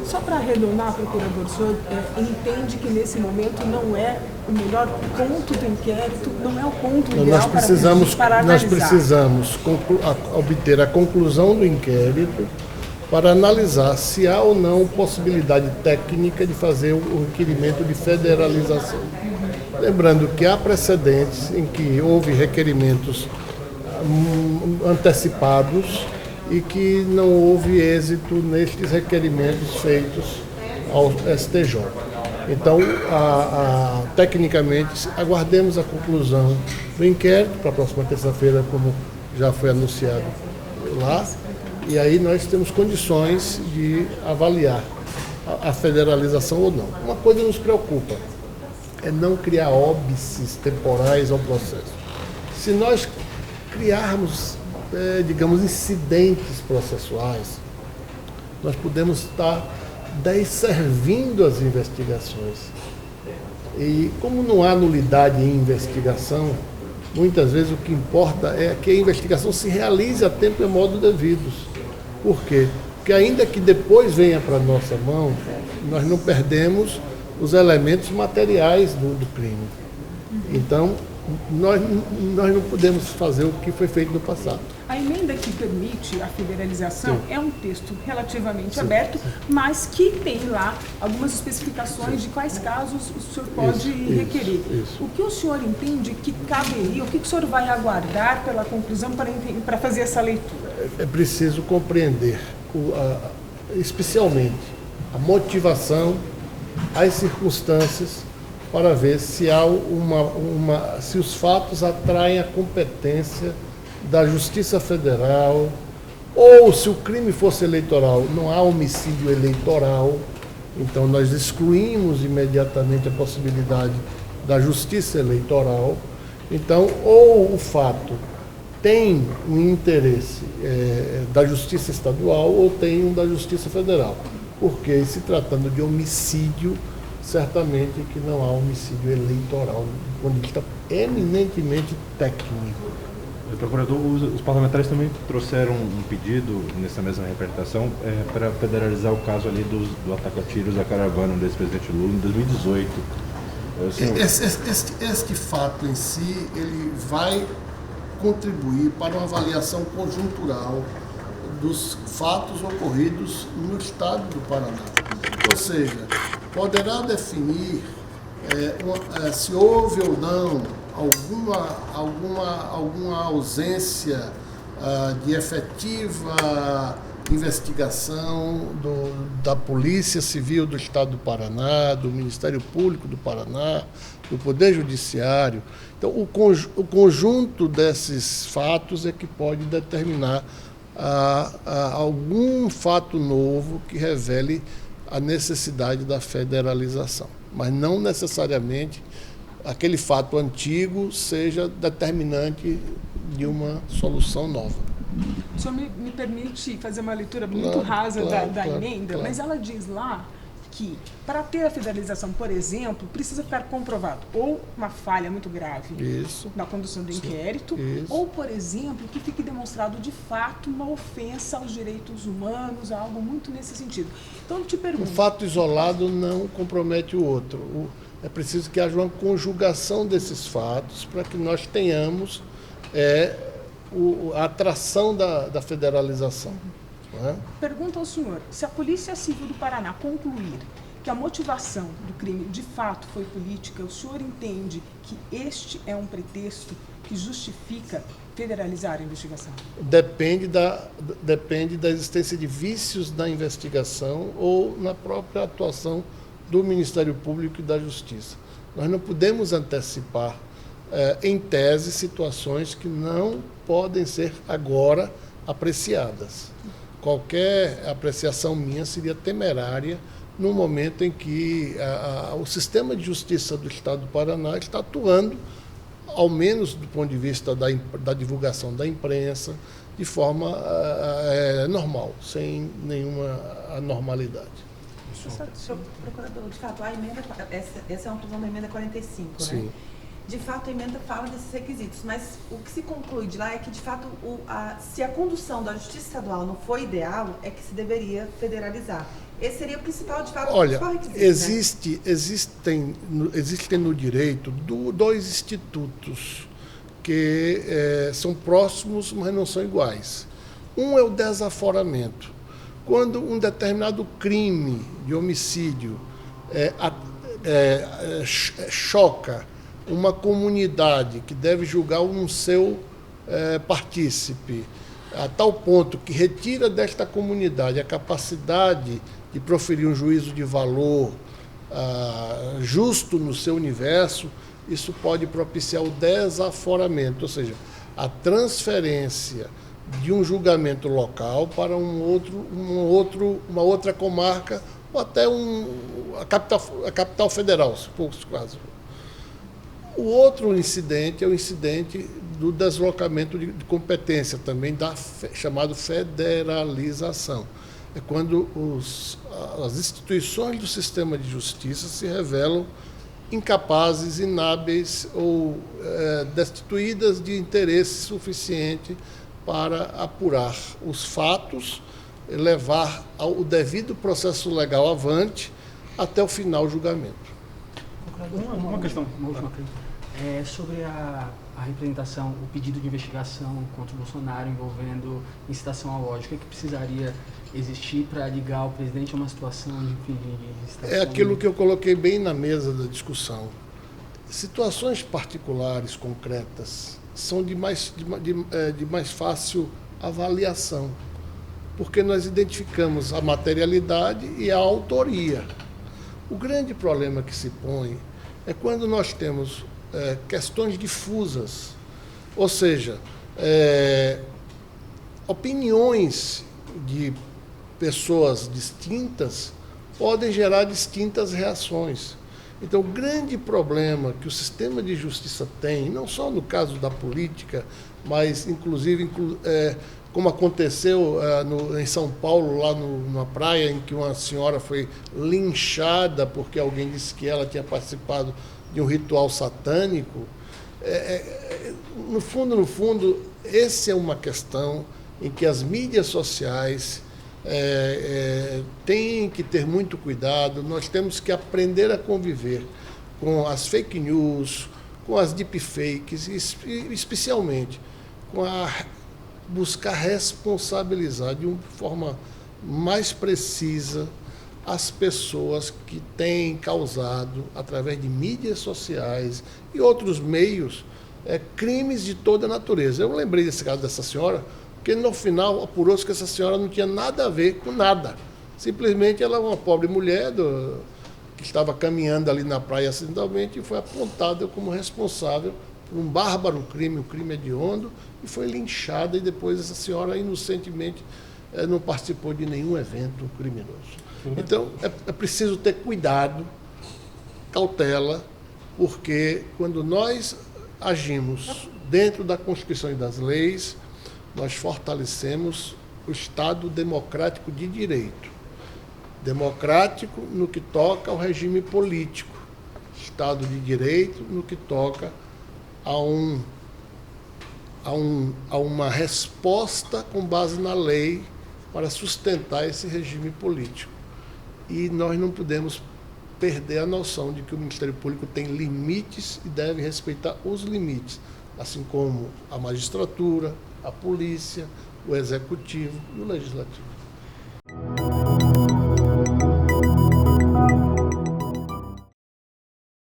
Só para arredondar, procurador, o senhor entende que nesse momento não é o melhor ponto do inquérito, não é o ponto ideal para analisar? Nós precisamos obter a conclusão do inquérito para analisar se há ou não possibilidade técnica de fazer o requerimento de federalização. Lembrando que há precedentes em que houve requerimentos antecipados e que não houve êxito nestes requerimentos feitos ao STJ. Então, tecnicamente, aguardemos a conclusão do inquérito para a próxima terça-feira, como já foi anunciado lá, e aí nós temos condições de avaliar a federalização ou não. Uma coisa nos preocupa, é não criar óbices temporais ao processo. Se nós criarmos, digamos, incidentes processuais, nós podemos estar desservindo as investigações. E como não há nulidade em investigação, muitas vezes o que importa é que a investigação se realize a tempo e modo devidos. Por quê? Porque ainda que depois venha para a nossa mão, nós não perdemos os elementos materiais do crime. Então, nós não podemos fazer o que foi feito no passado. A emenda que permite a federalização é um texto relativamente aberto, mas que tem lá algumas especificações de quais casos o senhor pode requerer. O que o senhor entende que caberia, o que o senhor vai aguardar pela conclusão para fazer essa leitura? É preciso compreender, especialmente, a motivação, as circunstâncias, para ver se há se os fatos atraem a competência da Justiça Federal, ou se o crime fosse eleitoral, não há homicídio eleitoral, então nós excluímos imediatamente a possibilidade da Justiça Eleitoral. Então, ou o fato tem um interesse da Justiça Estadual ou tem um da Justiça Federal, porque se tratando de homicídio, certamente que não há homicídio eleitoral, do ponto de vista eminentemente técnico. Procurador, os parlamentares também trouxeram um pedido nessa mesma representação para federalizar o caso ali do ataque a tiros da caravana do ex-presidente Lula em 2018. Este fato em si, ele vai contribuir para uma avaliação conjuntural dos fatos ocorridos no estado do Paraná. Ou seja, poderá definir se houve ou não alguma ausência de efetiva investigação da Polícia Civil do Estado do Paraná, do Ministério Público do Paraná, do Poder Judiciário. Então, o conjunto desses fatos é que pode determinar algum fato novo que revele a necessidade da federalização, mas não necessariamente aquele fato antigo seja determinante de uma solução nova. O senhor me permite fazer uma leitura muito rasa da emenda, mas ela diz lá que, para ter a federalização, por exemplo, precisa ficar comprovado ou uma falha muito grave na condução do inquérito, ou, por exemplo, que fique demonstrado de fato uma ofensa aos direitos humanos, algo muito nesse sentido. Então, eu te pergunto... Um fato isolado não compromete o outro. É preciso que haja uma conjugação desses fatos para que nós tenhamos a atração da federalização. Pergunto ao senhor, se a Polícia Civil do Paraná concluir que a motivação do crime de fato foi política, o senhor entende que este é um pretexto que justifica federalizar a investigação? Depende da existência de vícios na investigação ou na própria atuação do Ministério Público e da Justiça. Nós não podemos antecipar, em tese, situações que não podem ser agora apreciadas. Qualquer apreciação minha seria temerária no momento em que o sistema de justiça do Estado do Paraná está atuando, ao menos do ponto de vista da divulgação da imprensa, de forma normal, sem nenhuma anormalidade. Senhor procurador, de fato, a emenda, essa é uma opção da emenda 45, Sim. né? de fato a emenda fala desses requisitos, mas o que se conclui de lá é que, de fato, se a condução da Justiça Estadual não for ideal, é que se deveria federalizar. Esse seria o principal, de fato, olha, o principal requisito. Existem no direito dois institutos que são próximos, mas não são iguais. Um é o desaforamento. Quando um determinado crime de homicídio choca uma comunidade que deve julgar um seu partícipe, a tal ponto que retira desta comunidade a capacidade de proferir um juízo de valor justo no seu universo, isso pode propiciar o desaforamento, ou seja, a transferência de um julgamento local para uma outra comarca ou até a capital federal, se for o caso. O outro incidente é o incidente do deslocamento de competência, também chamado federalização. É quando as instituições do sistema de justiça se revelam incapazes, inábeis ou destituídas de interesse suficiente para apurar os fatos, levar o devido processo legal avante até o final do julgamento. Uma questão, uma última questão. Sobre a representação, o pedido de investigação contra o Bolsonaro envolvendo incitação ao ódio, o que precisaria existir para ligar o presidente a uma situação de É aquilo que eu coloquei bem na mesa da discussão. Situações particulares, concretas, são de mais fácil avaliação, porque nós identificamos a materialidade e a autoria. O grande problema que se põe é quando nós temos questões difusas, ou seja, opiniões de pessoas distintas podem gerar distintas reações. Então, o grande problema que o sistema de justiça tem, não só no caso da política, mas inclusive como aconteceu em São Paulo, lá numa praia, em que uma senhora foi linchada porque alguém disse que ela tinha participado de um ritual satânico. No fundo, essa é uma questão em que as mídias sociais têm que ter muito cuidado. Nós temos que aprender a conviver com as fake news, com as deepfakes, e especialmente com buscar responsabilizar de uma forma mais precisa as pessoas que têm causado, através de mídias sociais e outros meios, crimes de toda a natureza. Eu lembrei desse caso dessa senhora, porque no final apurou-se que essa senhora não tinha nada a ver com nada. Simplesmente ela é uma pobre mulher que estava caminhando ali na praia acidentalmente e foi apontada como responsável por um bárbaro crime, um crime hediondo, e foi linchada, e depois essa senhora inocentemente não participou de nenhum evento criminoso. Então, é preciso ter cuidado, cautela, porque quando nós agimos dentro da Constituição e das leis, nós fortalecemos o Estado democrático de direito. Democrático no que toca ao regime político. Estado de direito no que toca a uma resposta com base na lei para sustentar esse regime político. E nós não podemos perder a noção de que o Ministério Público tem limites e deve respeitar os limites, assim como a magistratura, a polícia, o executivo e o legislativo.